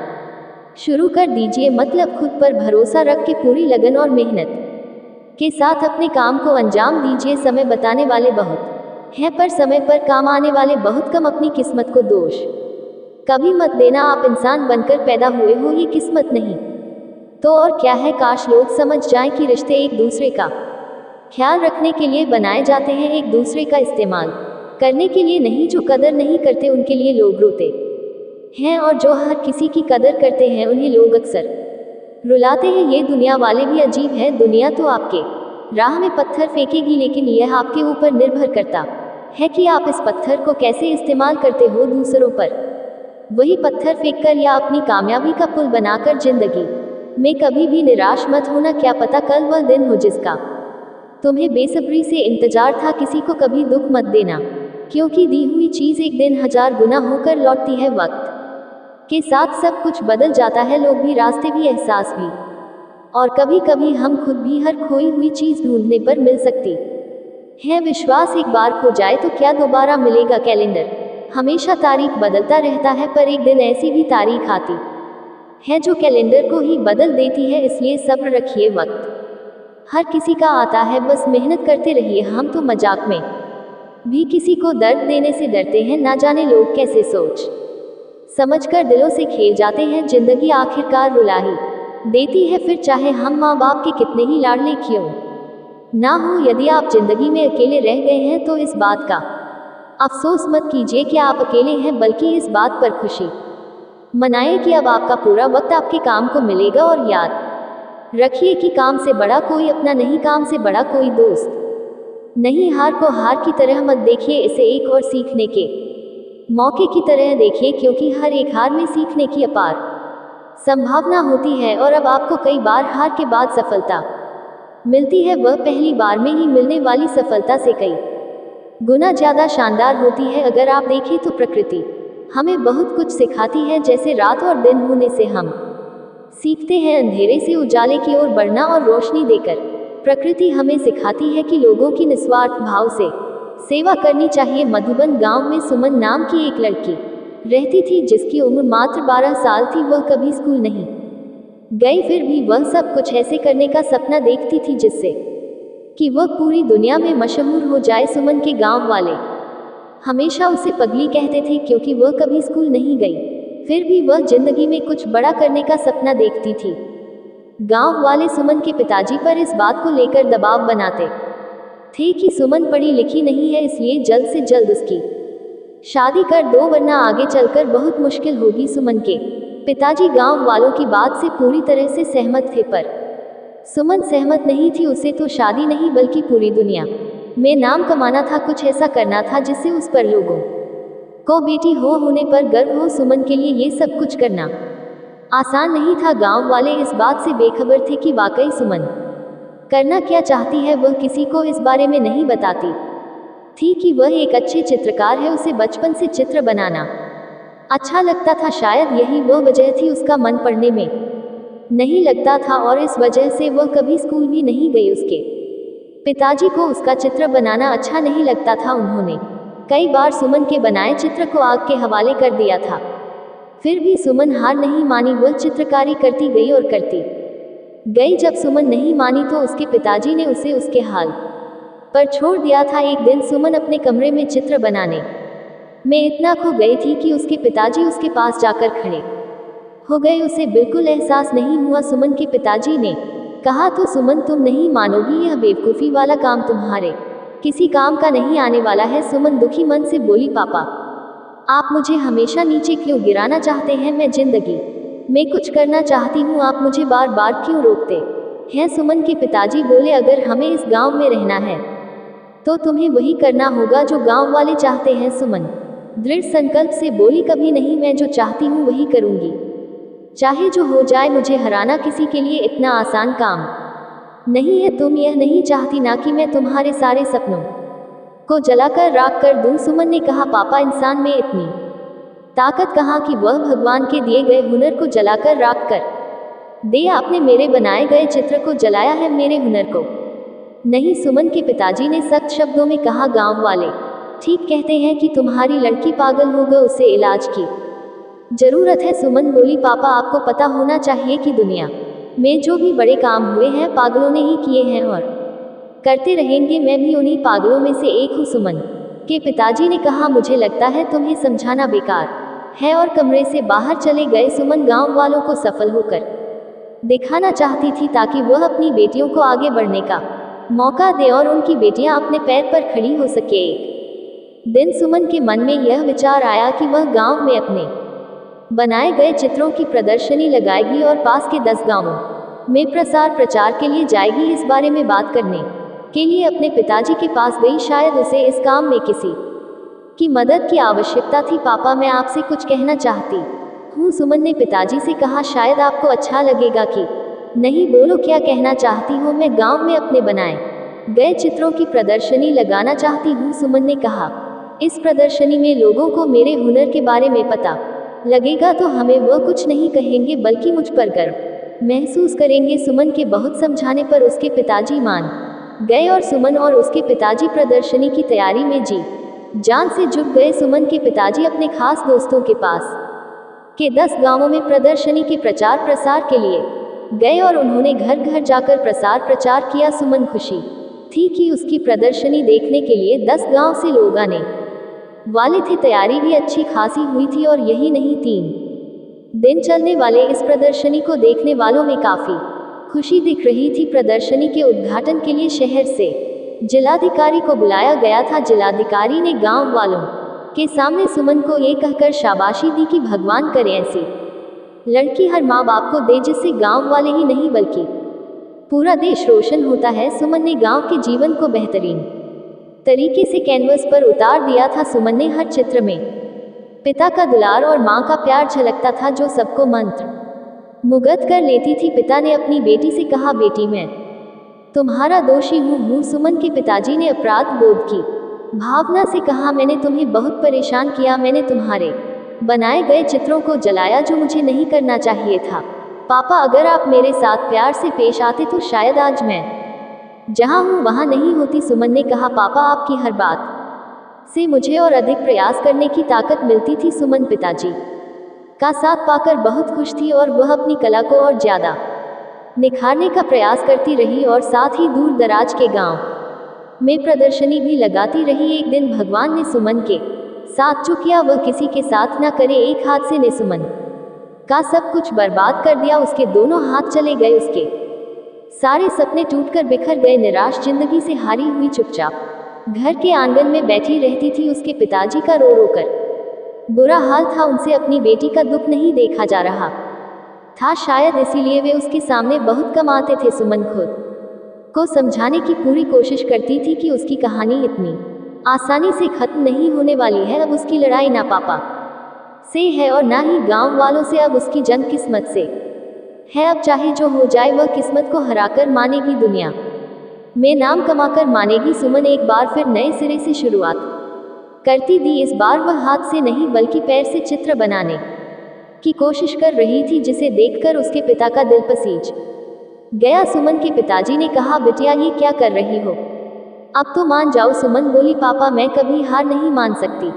शुरू कर दीजिए। मतलब खुद पर भरोसा रख के पूरी लगन और मेहनत के साथ अपने काम को अंजाम दीजिए। समय बताने वाले बहुत हैं पर समय पर काम आने वाले बहुत कम। अपनी किस्मत को दोष कभी मत देना, आप इंसान बनकर पैदा हुए हो, ये किस्मत नहीं तो और क्या है। काश लोग समझ जाएं कि रिश्ते एक दूसरे का ख्याल रखने के लिए बनाए जाते हैं, एक दूसरे का इस्तेमाल करने के लिए नहीं। जो कदर नहीं करते उनके लिए लोग रोते हैं, और जो हर किसी की कदर करते हैं उन्हें लोग अक्सर रुलाते हैं। ये दुनिया वाले भी अजीब है। दुनिया तो आपके राह में पत्थर फेंकेगी, लेकिन यह आपके ऊपर निर्भर करता है कि आप इस पत्थर को कैसे इस्तेमाल करते हो दूसरों पर। वही पत्थर फेंककर या अपनी कामयाबी का पुल बनाकर जिंदगी में कभी भी निराश मत होना। क्या पता कल वह दिन हो जिसका तुम्हें बेसब्री से इंतजार था। किसी को कभी दुख मत देना, क्योंकि दी हुई चीज एक दिन 1000 गुना होकर लौटती है। वक्त के साथ सब कुछ बदल जाता है, लोग भी, रास्ते भी, एहसास भी, और कभी कभी हम खुद भी हर खोई हुई चीज ढूंढने पर मिल सकती है। विश्वास एक बार खो जाए तो क्या दोबारा मिलेगा। कैलेंडर हमेशा तारीख बदलता रहता है, पर एक दिन ऐसी भी तारीख आती है जो कैलेंडर को ही बदल देती है। इसलिए सब्र रखिए, वक्त हर किसी का आता है, बस मेहनत करते रहिए। हम तो मजाक में भी किसी को दर्द देने से डरते हैं, ना जाने लोग कैसे सोच समझकर दिलों से खेल जाते हैं। जिंदगी आखिरकार रुला ही देती है, फिर चाहे हम माँ बाप के कितने ही लाडले क्यों ना हो। यदि आप जिंदगी में अकेले रह गए हैं तो इस बात का अफसोस मत कीजिए कि आप अकेले हैं, बल्कि इस बात पर खुशी मनाएं कि अब आपका पूरा वक्त आपके काम को मिलेगा। और याद रखिए कि काम से बड़ा कोई अपना नहीं, काम से बड़ा कोई दोस्त नहीं। हार को हार की तरह मत देखिए, इसे एक और सीखने के मौके की तरह देखिए, क्योंकि हर एक हार में सीखने की अपार संभावना होती है। और अब आपको कई बार हार के बाद सफलता मिलती है, वह पहली बार में ही मिलने वाली सफलता से कई गुना ज्यादा शानदार होती है। अगर आप देखें तो प्रकृति हमें बहुत कुछ सिखाती है, जैसे रात और दिन होने से हम सीखते हैं अंधेरे से उजाले की ओर बढ़ना, और रोशनी देकर प्रकृति हमें सिखाती है कि लोगों की निस्वार्थ भाव से सेवा करनी चाहिए। मधुबन गांव में सुमन नाम की एक लड़की रहती थी, जिसकी उम्र मात्र 12 साल थी। वह कभी स्कूल नहीं गई, फिर भी वह सब कुछ ऐसे करने का सपना देखती थी जिससे कि वह पूरी दुनिया में मशहूर हो जाए। सुमन के गांव वाले हमेशा उसे पगली कहते थे, क्योंकि वह कभी स्कूल नहीं गई, फिर भी वह जिंदगी में कुछ बड़ा करने का सपना देखती थी। गांव वाले सुमन के पिताजी पर इस बात को लेकर दबाव बनाते थे कि सुमन पढ़ी लिखी नहीं है, इसलिए जल्द से जल्द उसकी शादी कर दो, वरना आगे चलकर बहुत मुश्किल होगी। सुमन के पिताजी गांव वालों की बात से पूरी तरह से सहमत थे, पर सुमन सहमत नहीं थी। उसे तो शादी नहीं, बल्कि पूरी दुनिया में नाम कमाना था, कुछ ऐसा करना था जिससे उस पर लोगों को बेटी होने पर गर्व हो। सुमन के लिए ये सब कुछ करना आसान नहीं था। गांव वाले इस बात से बेखबर थे कि वाकई सुमन करना क्या चाहती है। वह किसी को इस बारे में नहीं बताती थी कि वह एक अच्छे चित्रकार है, उसे बचपन से चित्र बनाना अच्छा लगता था। शायद यही वह वजह थी, उसका मन पढ़ने में नहीं लगता था, और इस वजह से वह कभी स्कूल भी नहीं गई। उसके पिताजी को उसका चित्र बनाना अच्छा नहीं लगता था। उन्होंने कई बार सुमन के बनाए चित्र को आग के हवाले कर दिया था, फिर भी सुमन हार नहीं मानी। वह चित्रकारी करती गई और करती गई। जब सुमन नहीं मानी तो उसके पिताजी ने उसे उसके हाल पर छोड़ दिया था। एक दिन सुमन अपने कमरे में चित्र बनाने में इतना खो गई थी कि उसके पिताजी उसके पास जाकर खड़े हो गए। उसे बिल्कुल एहसास नहीं हुआ। सुमन के पिताजी ने कहा, तो सुमन तुम नहीं मानोगी, यह बेवकूफ़ी वाला काम तुम्हारे किसी काम का नहीं आने वाला है। सुमन दुखी मन से बोली, पापा आप मुझे हमेशा नीचे क्यों गिराना चाहते हैं? मैं जिंदगी में कुछ करना चाहती हूँ, आप मुझे बार बार क्यों रोकते हैं? सुमन के पिताजी बोले, अगर हमें इस गांव में रहना है तो तुम्हें वही करना होगा जो गांव वाले चाहते हैं। सुमन दृढ़ संकल्प से बोली, कभी नहीं, मैं जो चाहती हूँ वही करूँगी, चाहे जो हो जाए। मुझे हराना किसी के लिए इतना आसान काम नहीं है। तुम यह नहीं चाहती ना कि मैं तुम्हारे सारे सपनों को जलाकर राख कर दूं? सुमन ने कहा, पापा इंसान में इतनी ताकत कहाँ कि वह भगवान के दिए गए हुनर को जलाकर राख कर दे। आपने मेरे बनाए गए चित्र को जलाया है, मेरे हुनर को नहीं। सुमन के पिताजी ने सख्त शब्दों में कहा, गांव वाले ठीक कहते हैं कि तुम्हारी लड़की पागल हो गई, उसे इलाज की जरूरत है। सुमन बोली, पापा आपको पता होना चाहिए कि दुनिया में जो भी बड़े काम हुए हैं पागलों ने ही किए हैं और करते रहेंगे। मैं भी उन्हीं पागलों में से एक हूँ। सुमन के पिताजी ने कहा, मुझे लगता है तुम्हें समझाना बेकार है, और कमरे से बाहर चले गए। सुमन गांव वालों को सफल होकर दिखाना चाहती थी, ताकि वह अपनी बेटियों को आगे बढ़ने का मौका दे और उनकी बेटियां अपने पैर पर खड़ी हो सके। एक दिन सुमन के मन में यह विचार आया कि वह गांव में अपने बनाए गए चित्रों की प्रदर्शनी लगाएगी और पास के 10 गांवों में प्रसार प्रचार के लिए जाएगी। इस बारे में बात करने के लिए अपने पिताजी के पास गई। शायद उसे इस काम में किसी की मदद की आवश्यकता थी। पापा, मैं आपसे कुछ कहना चाहती हूँ, सुमन ने पिताजी से कहा। शायद आपको अच्छा लगेगा कि नहीं, बोलो क्या कहना चाहती हो। मैं गांव में अपने बनाए गए चित्रों की प्रदर्शनी लगाना चाहती हूँ, सुमन ने कहा। इस प्रदर्शनी में लोगों को मेरे हुनर के बारे में पता लगेगा तो हमें वह कुछ नहीं कहेंगे बल्कि मुझ पर गर्व महसूस करेंगे। सुमन के बहुत समझाने पर उसके पिताजी मान गए और सुमन और उसके पिताजी प्रदर्शनी की तैयारी में जी जान से जुट गए। सुमन के पिताजी अपने खास दोस्तों के पास के 10 गांवों में प्रदर्शनी के प्रचार प्रसार के लिए गए और उन्होंने घर घर जाकर प्रसार प्रचार किया। सुमन खुशी थी कि उसकी प्रदर्शनी देखने के लिए 10 गांव से लोग आने वाले थे। तैयारी भी अच्छी खासी हुई थी और यही नहीं, 3 दिन चलने वाले इस प्रदर्शनी को देखने वालों में काफी खुशी दिख रही थी। प्रदर्शनी के उद्घाटन के लिए शहर से जिलाधिकारी को बुलाया गया था। जिलाधिकारी ने गांव वालों के सामने सुमन को ये कहकर शाबाशी दी कि भगवान करे ऐसी लड़की हर माँ बाप को दे जिससे गांव वाले ही नहीं बल्कि पूरा देश रोशन होता है। सुमन ने गांव के जीवन को बेहतरीन तरीके से कैनवस पर उतार दिया था। सुमन ने हर चित्र में पिता का दुलार और माँ का प्यार झलकता था जो सबको मंत्र मुग्ध कर लेती थी। पिता ने अपनी बेटी से कहा, बेटी मैं तुम्हारा दोषी हूँ। सुमन के पिताजी ने अपराध बोध की भावना से कहा, मैंने तुम्हें बहुत परेशान किया, मैंने तुम्हारे बनाए गए चित्रों को जलाया जो मुझे नहीं करना चाहिए था। पापा, अगर आप मेरे साथ प्यार से पेश आते तो शायद आज मैं जहाँ हूँ वहाँ नहीं होती। सुमन ने कहा, पापा, आपकी हर बात से मुझे और अधिक प्रयास करने की ताकत मिलती थी। सुमन पिताजी का साथ पाकर बहुत खुश थी और वह अपनी कला को और ज्यादा निखारने का प्रयास करती रही और साथ ही दूर दराज के गांव में प्रदर्शनी भी लगाती रही। एक दिन भगवान ने सुमन के साथ जो किया वह किसी के साथ न करे। एक हादसे ने सुमन का सब कुछ बर्बाद कर दिया। उसके दोनों हाथ चले गए, उसके सारे सपने टूटकर बिखर गए। निराश जिंदगी से हारी हुई चुपचाप घर के आंगन में बैठी रहती थी। उसके पिताजी का रो रो कर बुरा हाल था। उनसे अपनी बेटी का दुख नहीं देखा जा रहा था, शायद इसीलिए वे उसके सामने बहुत कम आते थे। सुमन खुद को समझाने की पूरी कोशिश करती थी कि उसकी कहानी इतनी आसानी से खत्म नहीं होने वाली है। अब उसकी लड़ाई ना पापा से है और ना ही गांव वालों से, अब उसकी जंग किस्मत से है। अब चाहे जो हो जाए वह किस्मत को हराकर मानेगी, दुनिया में नाम कमाकर मानेगी। सुमन एक बार फिर नए सिरे से शुरुआत करती दी। इस बार वह हाथ से नहीं बल्कि पैर से चित्र बनाने की कोशिश कर रही थी, जिसे देखकर उसके पिता का दिल पसीज गया। सुमन के पिताजी ने कहा, बिटिया ये क्या कर रही हो, अब तो मान जाओ। सुमन बोली, पापा, मैं कभी हार नहीं मान सकती।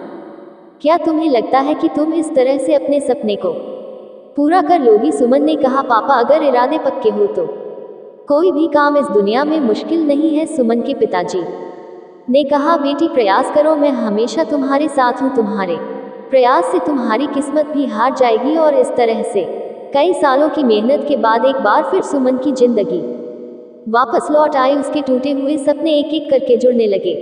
क्या तुम्हें लगता है कि तुम इस तरह से अपने सपने को पूरा कर लोगी? सुमन ने कहा, पापा, अगर इरादे पक्के हो तो कोई भी काम इस दुनिया में मुश्किल नहीं है। सुमन के पिताजी ने कहा, बेटी प्रयास करो, मैं हमेशा तुम्हारे साथ हूँ। तुम्हारे प्रयास से तुम्हारी किस्मत भी हार जाएगी। और इस तरह से कई सालों की मेहनत के बाद एक बार फिर सुमन की जिंदगी वापस लौट आई। उसके टूटे हुए सपने एक एक करके जुड़ने लगे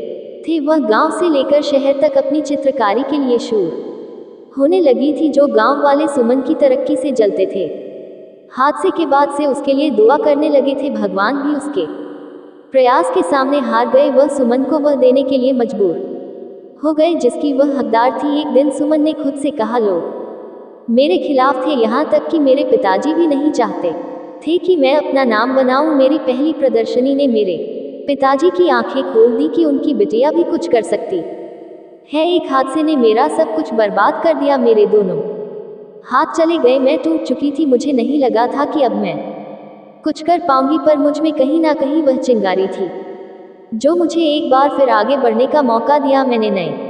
थे। वह गांव से लेकर शहर तक अपनी चित्रकारी के लिए शूर होने लगी थी, जो गांव वाले सुमन की तरक्की से जलते थे। हादसे के बाद से उसके लिए दुआ करने लगे थे। भगवान भी उसके प्रयास के सामने हार गए। वह सुमन को वह देने के लिए मजबूर हो गए जिसकी वह हकदार थी। एक दिन सुमन ने खुद से कहा, लोग मेरे खिलाफ थे, यहाँ तक कि मेरे पिताजी भी नहीं चाहते थे कि मैं अपना नाम बनाऊं। मेरी पहली प्रदर्शनी ने मेरे पिताजी की आंखें खोल दी कि उनकी बिटिया भी कुछ कर सकती है। एक हादसे ने मेरा सब कुछ बर्बाद कर दिया। मेरे दोनों हाथ चले गए, मैं टूट चुकी थी। मुझे नहीं लगा था कि अब मैं कुछ कर पाऊंगी, पर मुझ में कहीं ना कहीं वह चिंगारी थी जो मुझे एक बार फिर आगे बढ़ने का मौका दिया। मैंने नए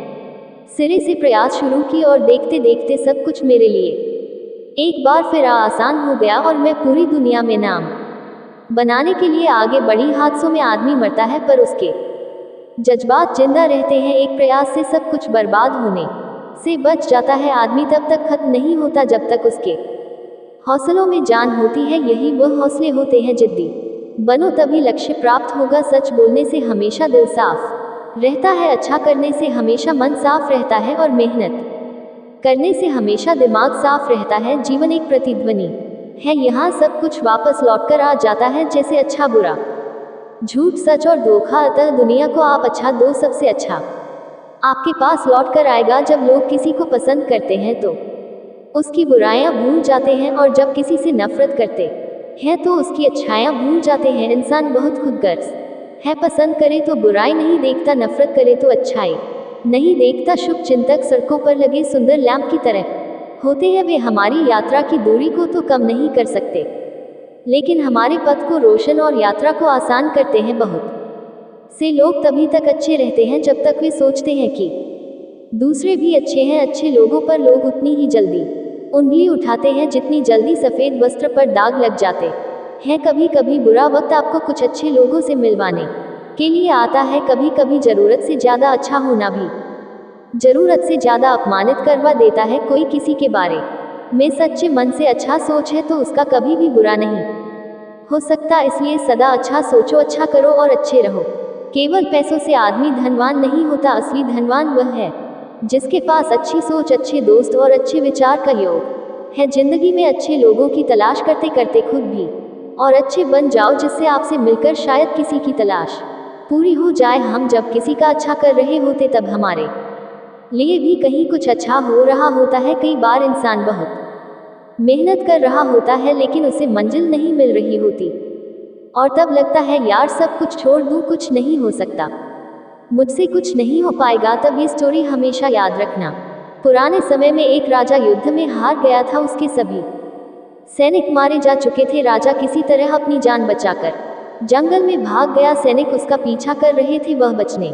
सिरे से प्रयास शुरू की और देखते देखते सब कुछ मेरे लिए एक बार फिर आसान हो गया और मैं पूरी दुनिया में नाम बनाने के लिए आगे बढ़ी। हादसों में आदमी मरता है पर उसके जज्बात जिंदा रहते हैं। एक प्रयास से सब कुछ बर्बाद होने से बच जाता है। आदमी तब तक खत्म नहीं होता जब तक उसके हौसलों में जान होती है। यही वह हौसले होते हैं। जिद्दी बनो तभी लक्ष्य प्राप्त होगा। सच बोलने से हमेशा दिल साफ रहता है, अच्छा करने से हमेशा मन साफ रहता है और मेहनत करने से हमेशा दिमाग साफ रहता है। जीवन एक प्रतिध्वनि है, यहाँ सब कुछ वापस लौटकर आ जाता है। जैसे अच्छा बुरा झूठ, सच और धोखा। अतः दुनिया को आप अच्छा दो, सबसे अच्छा आपके पास लौट कर आएगा। जब लोग किसी को पसंद करते हैं तो उसकी बुराइयां भूल जाते हैं, और जब किसी से नफरत करते हैं तो उसकी अच्छाइयां भूल जाते हैं। इंसान बहुत खुदगर्ज है, पसंद करे तो बुराई नहीं देखता, नफरत करे तो अच्छाई नहीं देखता। शुभ चिंतक सड़कों पर लगे सुंदर लैंप की तरह होते हैं। वे हमारी यात्रा की दूरी को तो कम नहीं कर सकते, लेकिन हमारे पथ को रोशन और यात्रा को आसान करते हैं। बहुत से लोग तभी तक अच्छे रहते हैं जब तक वे सोचते हैं कि दूसरे भी अच्छे हैं। अच्छे लोगों पर लोग उतनी ही जल्दी उंगली उठाते हैं जितनी जल्दी सफ़ेद वस्त्र पर दाग लग जाते हैं। कभी कभी बुरा वक्त आपको कुछ अच्छे लोगों से मिलवाने के लिए आता है। कभी कभी ज़रूरत से ज़्यादा अच्छा होना भी ज़रूरत से ज़्यादा अपमानित करवा देता है। कोई किसी के बारे में सच्चे मन से अच्छा सोच है तो उसका कभी भी बुरा नहीं हो सकता। इसलिए सदा अच्छा सोचो, अच्छा करो और अच्छे रहो। केवल पैसों से आदमी धनवान नहीं होता, असली धनवान वह है जिसके पास अच्छी सोच, अच्छे दोस्त और अच्छे विचार का योग है। जिंदगी में अच्छे लोगों की तलाश करते करते खुद भी और अच्छे बन जाओ, जिससे आपसे मिलकर शायद किसी की तलाश पूरी हो जाए। हम जब किसी का अच्छा कर रहे होते तब हमारे लिए भी कहीं कुछ अच्छा हो रहा होता है। कई बार इंसान बहुत मेहनत कर रहा होता है लेकिन उसे मंजिल नहीं मिल रही होती, और तब लगता है यार सब कुछ छोड़ दूं, कुछ नहीं हो सकता, मुझसे कुछ नहीं हो पाएगा। तब ये स्टोरी हमेशा याद रखना। पुराने समय में एक राजा युद्ध में हार गया था। उसके सभी सैनिक मारे जा चुके थे। राजा किसी तरह अपनी जान बचाकर जंगल में भाग गया। सैनिक उसका पीछा कर रहे थे। वह बचने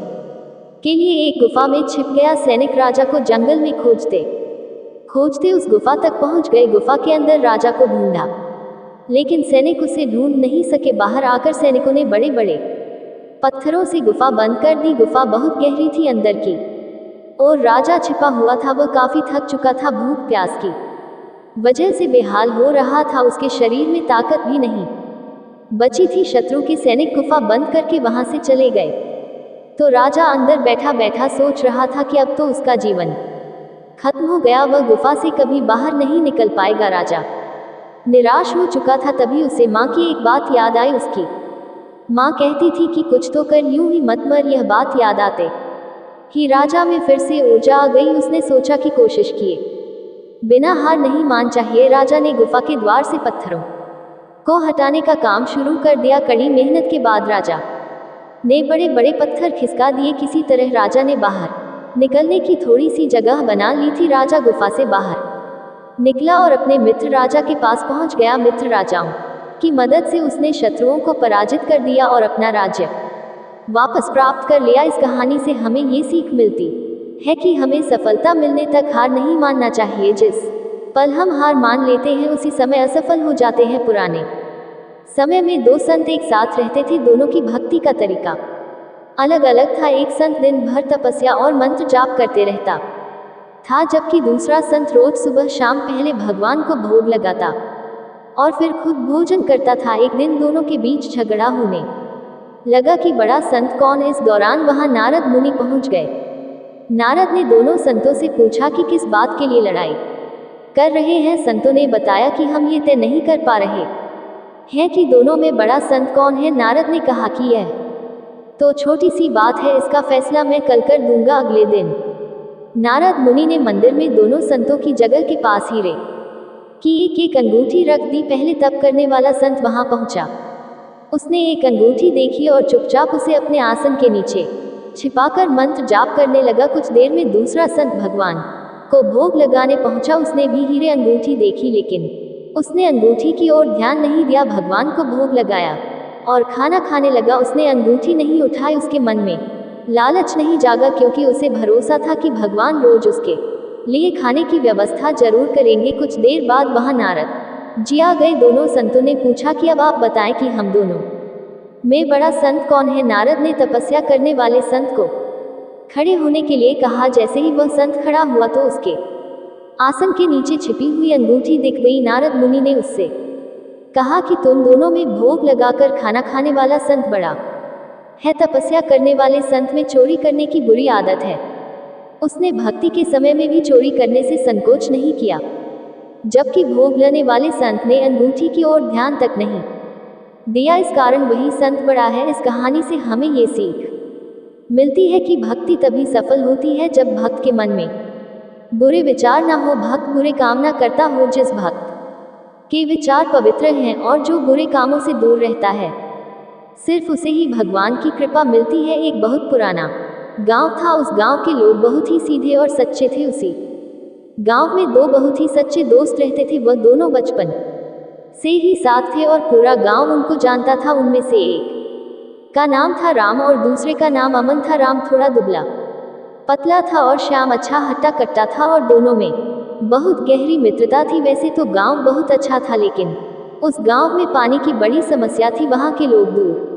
के लिए एक गुफा में छिप गया। सैनिक राजा को जंगल में खोजते खोजते उस गुफा तक पहुंच गए। गुफा के अंदर राजा को ढूंढा, लेकिन सैनिक उसे ढूंढ नहीं सके। बाहर आकर सैनिकों ने बड़े बड़े पत्थरों से गुफा बंद कर दी। गुफा बहुत गहरी थी अंदर की, और राजा छिपा हुआ था। वह काफी थक चुका था, भूख प्यास की वजह से बेहाल हो रहा था। उसके शरीर में ताकत भी नहीं बची थी। शत्रु के सैनिक गुफा बंद करके वहां से चले गए, तो राजा अंदर बैठा बैठा सोच रहा था कि अब तो उसका जीवन खत्म हो गया, वह गुफा से कभी बाहर नहीं निकल पाएगा। राजा निराश हो चुका था। तभी उसे माँ की एक बात याद आई। उसकी माँ कहती थी कि कुछ तो कर, यूं ही मत मर। यह बात याद आते ही राजा में फिर से ऊर्जा आ गई। उसने सोचा कि कोशिश किए बिना हार नहीं मान चाहिए। राजा ने गुफा के द्वार से पत्थरों को हटाने का काम शुरू कर दिया। कड़ी मेहनत के बाद राजा ने बड़े बड़े पत्थर खिसका दिए। किसी तरह राजा ने बाहर निकलने की थोड़ी सी जगह बना ली थी। राजा गुफा से बाहर निकला और अपने मित्र राजा के पास पहुंच गया। मित्र राजाओं की मदद से उसने शत्रुओं को पराजित कर दिया और अपना राज्य वापस प्राप्त कर लिया। इस कहानी से हमें ये सीख मिलती है कि हमें सफलता मिलने तक हार नहीं मानना चाहिए। जिस पल हम हार मान लेते हैं उसी समय असफल हो जाते हैं। पुराने समय में दो संत एक साथ रहते थे। दोनों की भक्ति का तरीका अलग अलग था। एक संत दिन भर तपस्या और मंत्र जाप करते रहता था, जबकि दूसरा संत रोज सुबह शाम पहले भगवान को भोग लगाता और फिर खुद भोजन करता था। एक दिन दोनों के बीच झगड़ा होने लगा कि बड़ा संत कौन है। इस दौरान वहां नारद मुनि पहुंच गए। नारद ने दोनों संतों से पूछा कि किस बात के लिए लड़ाई कर रहे हैं। संतों ने बताया कि हम ये तय नहीं कर पा रहे हैं कि दोनों में बड़ा संत कौन है। नारद ने कहा कि यह तो छोटी सी बात है, इसका फैसला मैं कल कर दूंगा। अगले दिन नारद मुनि ने मंदिर में दोनों संतों की जगह के पास हीरे की एक एक अंगूठी रख दी। पहले तप करने वाला संत वहां पहुंचा। उसने एक अंगूठी देखी और चुपचाप उसे अपने आसन के नीचे छिपाकर मंत्र जाप करने लगा। कुछ देर में दूसरा संत भगवान को भोग लगाने पहुंचा। उसने भी हीरे अंगूठी देखी, लेकिन उसने अंगूठी की ओर ध्यान नहीं दिया। भगवान को भोग लगाया और खाना खाने लगा। उसने अंगूठी नहीं उठाई। उसके मन में लालच नहीं जागा, क्योंकि उसे भरोसा था कि भगवान रोज उसके लिए खाने की व्यवस्था जरूर करेंगे। कुछ देर बाद वहां नारद जी आ गए। दोनों संतों ने पूछा कि अब आप बताएं कि हम दोनों में बड़ा संत कौन है। नारद ने तपस्या करने वाले संत को खड़े होने के लिए कहा। जैसे ही वह संत खड़ा हुआ तो उसके आसन के नीचे छिपी हुई अंगूठी दिख गई। नारद मुनि ने उससे कहा कि तुम दोनों में भोग लगाकर खाना खाने वाला संत बड़ा है, तपस्या करने वाले संत में चोरी करने की बुरी आदत है। उसने भक्ति के समय में भी चोरी करने से संकोच नहीं किया, जबकि भोग लेने वाले संत ने अंगूठी की ओर ध्यान तक नहीं दिया इस कारण वही संत बड़ा है। इस कहानी से हमें ये सीख मिलती है कि भक्ति तभी सफल होती है जब भक्त के मन में बुरे विचार ना हो, भक्त बुरे काम ना करता हो। जिस भक्त के विचार पवित्र हैं और जो बुरे कामों से दूर रहता है, सिर्फ उसे ही भगवान की कृपा मिलती है। एक बहुत पुराना गांव था। उस गांव के लोग बहुत ही सीधे और सच्चे थे। उसी गांव में दो बहुत ही सच्चे दोस्त रहते थे। वह दोनों बचपन से ही साथ थे और पूरा गांव उनको जानता था। उनमें से एक का नाम था राम और दूसरे का नाम अमन था। राम थोड़ा दुबला पतला था और श्याम अच्छा हट्टा कट्टा था और दोनों में बहुत गहरी मित्रता थी। वैसे तो गांव बहुत अच्छा था, लेकिन उस गांव में पानी की बड़ी समस्या थी। वहां के लोग दूर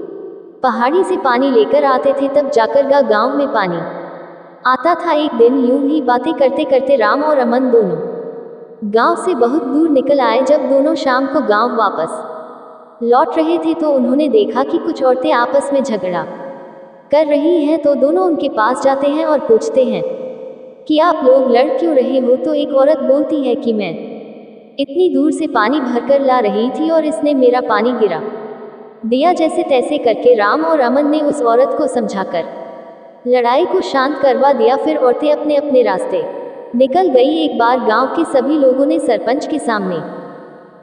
पहाड़ी से पानी लेकर आते थे, तब जाकर गांव में पानी आता था। एक दिन यूं ही बातें करते करते राम और अमन दोनों गांव से बहुत दूर निकल आए। जब दोनों शाम को गांव वापस लौट रहे थे तो उन्होंने देखा कि कुछ औरतें आपस में झगड़ा कर रही हैं। तो दोनों उनके पास जाते हैं और पूछते हैं कि आप लोग लड़ क्यों रहे हो। तो एक औरत बोलती है कि मैं इतनी दूर से पानी भरकर ला रही थी और इसने मेरा पानी गिरा दिया। जैसे तैसे करके राम और अमन ने उस औरत को समझाकर लड़ाई को शांत करवा दिया। फिर औरतें अपने अपने रास्ते निकल गई। एक बार गांव के सभी लोगों ने सरपंच के सामने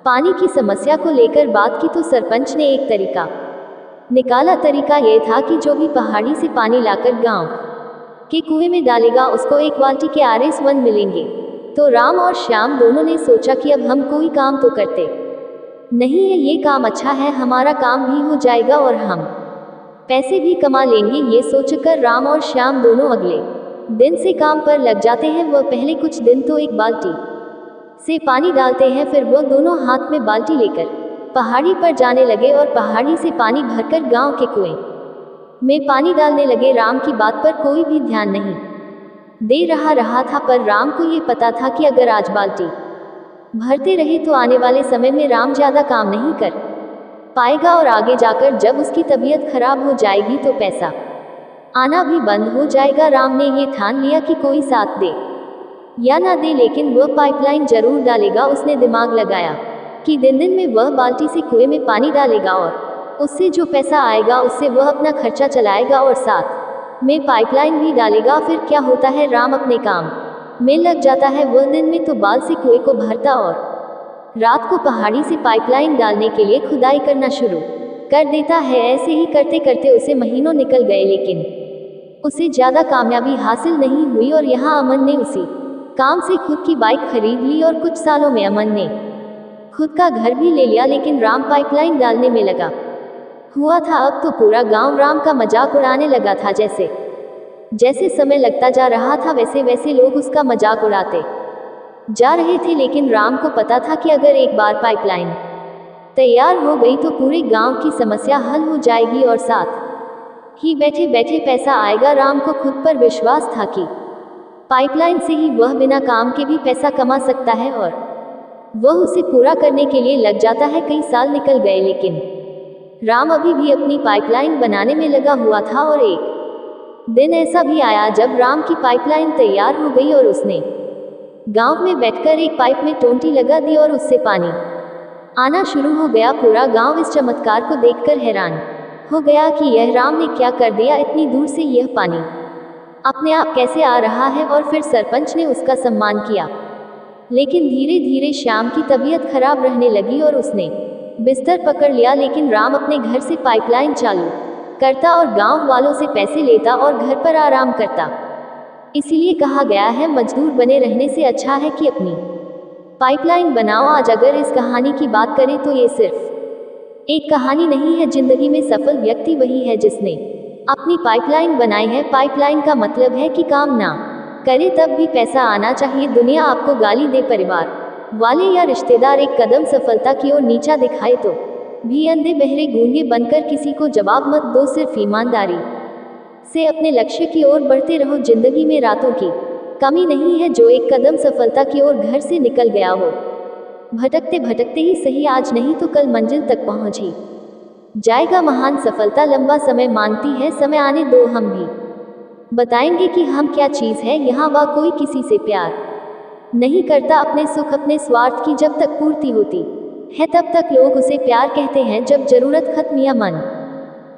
पानी की समस्या को लेकर बात की तो सरपंच ने एक तरीका निकाला। तरीका यह था कि जो भी पहाड़ी से पानी लाकर गांव के कुएं में डालेगा उसको एक बाल्टी के आरएस 1 मिलेंगे। तो राम और श्याम दोनों ने सोचा कि अब हम कोई काम तो करते नहीं है, ये काम अच्छा है, हमारा काम भी हो जाएगा और हम पैसे भी कमा लेंगे। ये सोचकर राम और श्याम दोनों अगले दिन से काम पर लग जाते हैं। वह पहले कुछ दिन तो एक बाल्टी से पानी डालते हैं, फिर वह दोनों हाथ में बाल्टी लेकर पहाड़ी पर जाने लगे और पहाड़ी से पानी भरकर गांव के कुएं में पानी डालने लगे। राम की बात पर कोई भी ध्यान नहीं दे रहा था, पर राम को ये पता था कि अगर आज बाल्टी भरते रहे तो आने वाले समय में राम ज्यादा काम नहीं कर पाएगा और आगे जाकर जब उसकी तबीयत खराब हो जाएगी तो पैसा आना भी बंद हो जाएगा। राम ने ये ठान लिया कि कोई साथ दे या ना दे, लेकिन वह पाइपलाइन जरूर डालेगा। उसने दिमाग लगाया कि दिन दिन में वह बाल्टी से कुएं में पानी डालेगा और उससे जो पैसा आएगा उससे वह अपना खर्चा चलाएगा और साथ में पाइपलाइन भी डालेगा। फिर क्या होता है, राम अपने काम में लग जाता है। वह दिन में तो बाल से कुएं को भरता और रात को पहाड़ी से पाइपलाइन डालने के लिए खुदाई करना शुरू कर देता है। ऐसे ही करते करते उसे महीनों निकल गए, लेकिन उसे ज्यादा कामयाबी हासिल नहीं हुई और यहाँ अमन ने उसी काम से खुद की बाइक खरीद ली और कुछ सालों में अमन ने खुद का घर भी ले लिया। लेकिन राम पाइपलाइन डालने में लगा हुआ था। अब तो पूरा गांव राम का मजाक उड़ाने लगा था। जैसे जैसे समय लगता जा रहा था वैसे वैसे लोग उसका मजाक उड़ाते जा रहे थे। लेकिन राम को पता था कि अगर एक बार पाइपलाइन तैयार हो गई तो पूरे गांव की समस्या हल हो जाएगी और साथ ही बैठे बैठे पैसा आएगा। राम को खुद पर विश्वास था कि पाइपलाइन से ही वह बिना काम के भी पैसा कमा सकता है और वह उसे पूरा करने के लिए लग जाता है। कई साल निकल गए, लेकिन राम अभी भी अपनी पाइपलाइन बनाने में लगा हुआ था और एक दिन ऐसा भी आया जब राम की पाइपलाइन तैयार हो गई और उसने गांव में बैठकर एक पाइप में टोंटी लगा दी और उससे पानी आना शुरू हो गया। पूरा गांव इस चमत्कार को देखकर हैरान हो गया कि यह राम ने क्या कर दिया। इतनी दूर से यह पानी अपने आप कैसे आ रहा है। और फिर सरपंच ने उसका सम्मान किया। लेकिन धीरे धीरे श्याम की तबीयत खराब रहने लगी और उसने बिस्तर पकड़ लिया। लेकिन राम अपने घर से पाइपलाइन चालू करता और गांव वालों से पैसे लेता और घर पर आराम करता। इसीलिए कहा गया है, मजदूर बने रहने से अच्छा है कि अपनी पाइपलाइन बनाओ। आज अगर इस कहानी की बात करें तो ये सिर्फ एक कहानी नहीं है। जिंदगी में सफल व्यक्ति वही है जिसने अपनी पाइपलाइन बनाई है। पाइपलाइन का मतलब है कि काम ना करे तब भी पैसा आना चाहिए। दुनिया आपको गाली दे, परिवार वाले या रिश्तेदार एक कदम सफलता की ओर नीचा दिखाए तो भी अंधे बहरे गूंगे बनकर किसी को जवाब मत दो। सिर्फ ईमानदारी से अपने लक्ष्य की ओर बढ़ते रहो। जिंदगी में रातों की कमी नहीं है। जो एक कदम सफलता की ओर घर से निकल गया हो, भटकते भटकते ही सही, आज नहीं तो कल मंजिल तक पहुंच ही जाएगा। महान सफलता लंबा समय मांगती है। समय आने दो, हम भी बताएंगे कि हम क्या चीज़ है। यहाँ वह कोई किसी से प्यार नहीं करता। अपने सुख अपने स्वार्थ की जब तक पूर्ति होती है। तब तक लोग उसे प्यार कहते हैं जब जरूरत खत्म या मन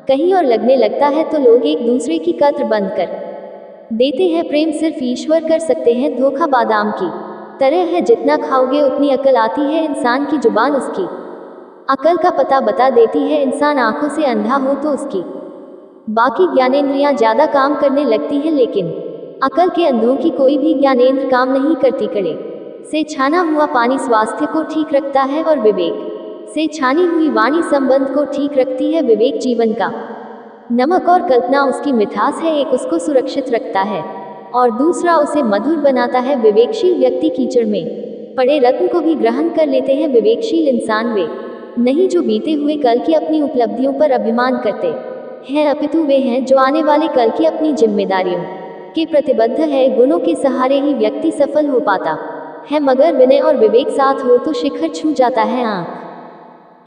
कहीं और लगने लगता है तो लोग एक दूसरे की कद्र बंद कर देते हैं। प्रेम सिर्फ ईश्वर कर सकते हैं। धोखा बादाम की तरह है, जितना खाओगे उतनी अकल आती है। इंसान की जुबान उसकी अकल का पता बता देती है। इंसान आंखों से अंधा हो तो उसकी बाकी ज्ञानेंद्रियां ज्यादा काम करने लगती हैं, लेकिन अकल के अंधों की कोई भी ज्ञानेंद्र काम नहीं करती। कड़े से छाना हुआ पानी स्वास्थ्य को ठीक रखता है और विवेक से छानी हुई वाणी संबंध को ठीक रखती है। विवेक जीवन का नमक और कल्पना उसकी मिठास है। एक उसको सुरक्षित रखता है और दूसरा उसे मधुर बनाता है। विवेकशील व्यक्ति कीचड़ में पड़े रत्न को भी ग्रहण कर लेते हैं। विवेकशील इंसान वे नहीं जो बीते हुए कल की अपनी उपलब्धियों पर अभिमान करते हैं, अपितु वे हैं जो आने वाले कल की अपनी जिम्मेदारियों के प्रतिबद्ध है। गुणों के सहारे ही व्यक्ति सफल हो पाता है, मगर विनय और विवेक साथ हो तो शिखर छू जाता है। आंख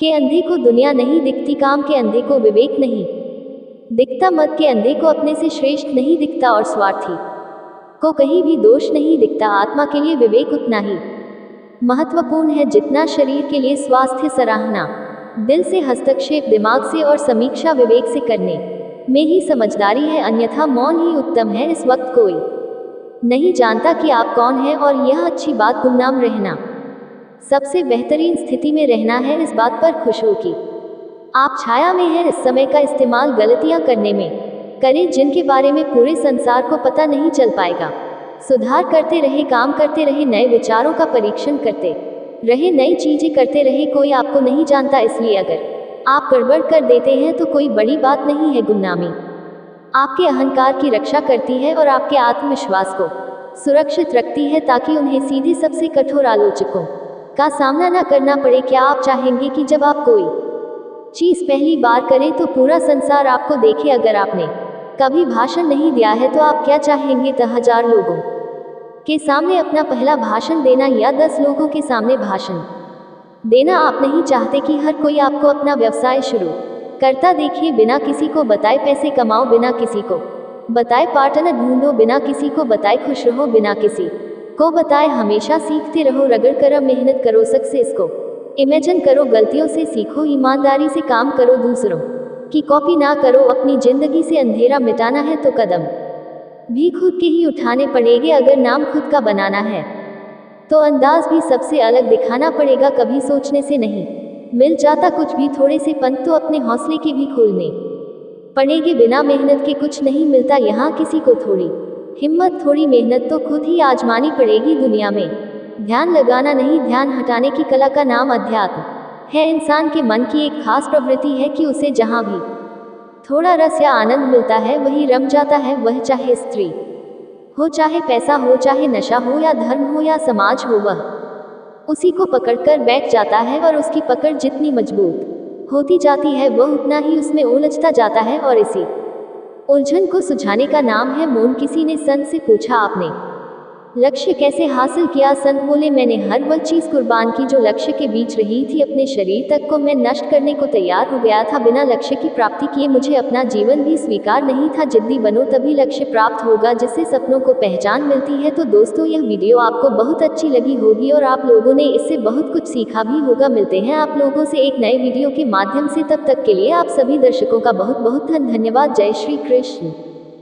के अंधे को दुनिया नहीं दिखती, काम के अंधे को विवेक नहीं दिखता, मत के अंधे को अपने से श्रेष्ठ नहीं दिखता और स्वार्थी को कहीं भी दोष नहीं दिखता। आत्मा के लिए विवेक उतना ही महत्वपूर्ण है जितना शरीर के लिए स्वास्थ्य। सराहना दिल से, हस्तक्षेप दिमाग से और समीक्षा विवेक से करने में ही समझदारी है, अन्यथा मौन ही उत्तम है। इस वक्त कोई नहीं जानता कि आप कौन हैं और यह अच्छी बात गुमनाम रहना सबसे बेहतरीन स्थिति में रहना है। इस बात पर खुश हो कि आप छाया में हैं। इस समय का इस्तेमाल गलतियां करने में करें जिनके बारे में पूरे संसार को पता नहीं चल पाएगा। सुधार करते रहे, काम करते रहे, नए विचारों का परीक्षण करते रहे, नई चीजें करते रहे। कोई आपको नहीं जानता, इसलिए अगर आप गड़बड़ कर देते हैं तो कोई बड़ी बात नहीं है। गुमनामी आपके अहंकार की रक्षा करती है और आपके आत्मविश्वास को सुरक्षित रखती है ताकि उन्हें सीधे सबसे कठोर आलोचकों का सामना न करना पड़े। क्या आप चाहेंगे कि जब आप कोई चीज पहली बार करें तो पूरा संसार आपको देखे? अगर आपने कभी भाषण नहीं दिया है तो आप क्या चाहेंगे? 10,000 लोगों के सामने अपना पहला भाषण देना या 10 लोगों के सामने भाषण देना? आप नहीं चाहते कि हर कोई आपको अपना व्यवसाय शुरू करता देखे। बिना किसी को बताए पैसे कमाओ, बिना किसी को बताए पार्टनर ढूंढो, बिना किसी को बताए खुश रहो, बिना किसी को बताए हमेशा सीखते रहो। रगड़ कर मेहनत करो, सक्सेस को इमेजिन करो, गलतियों से सीखो, ईमानदारी से काम करो, दूसरों की कॉपी ना करो। अपनी जिंदगी से अंधेरा मिटाना है तो कदम भी खुद के ही उठाने पड़ेंगे। अगर नाम खुद का बनाना है तो अंदाज भी सबसे अलग दिखाना पड़ेगा। कभी सोचने से नहीं मिल जाता कुछ भी, थोड़े से पंख तो अपने हौसले के भी खोलने पड़ेंगे। बिना मेहनत के कुछ नहीं मिलता यहाँ किसी को। थोड़ी हिम्मत, थोड़ी मेहनत तो खुद ही आजमानी पड़ेगी। दुनिया में ध्यान लगाना नहीं, ध्यान हटाने की कला का नाम अध्यात्म है। इंसान के मन की एक खास प्रवृत्ति है कि उसे जहाँ भी थोड़ा रस या आनंद मिलता है वही रम जाता है। वह चाहे स्त्री हो, चाहे पैसा हो, चाहे नशा हो या धर्म हो या समाज हो, वह उसी को पकड़कर बैठ जाता है और उसकी पकड़ जितनी मजबूत होती जाती है वह उतना ही उसमें उलझता जाता है और इसी उलझन को सुझाने का नाम है मौन। किसी ने संत से पूछा, आपने लक्ष्य कैसे हासिल किया? संत बोले, मैंने हर वह चीज कुर्बान की जो लक्ष्य के बीच रही थी। अपने शरीर तक को मैं नष्ट करने को तैयार हो गया था। बिना लक्ष्य की प्राप्ति किए मुझे अपना जीवन भी स्वीकार नहीं था। जिद्दी बनो तभी लक्ष्य प्राप्त होगा, जिससे सपनों को पहचान मिलती है। तो दोस्तों, यह वीडियो आपको बहुत अच्छी लगी होगी और आप लोगों ने इससे बहुत कुछ सीखा भी होगा। मिलते हैं आप लोगों से एक नए वीडियो के माध्यम से, तब तक के लिए आप सभी दर्शकों का बहुत बहुत धन्यवाद। जय श्री कृष्ण।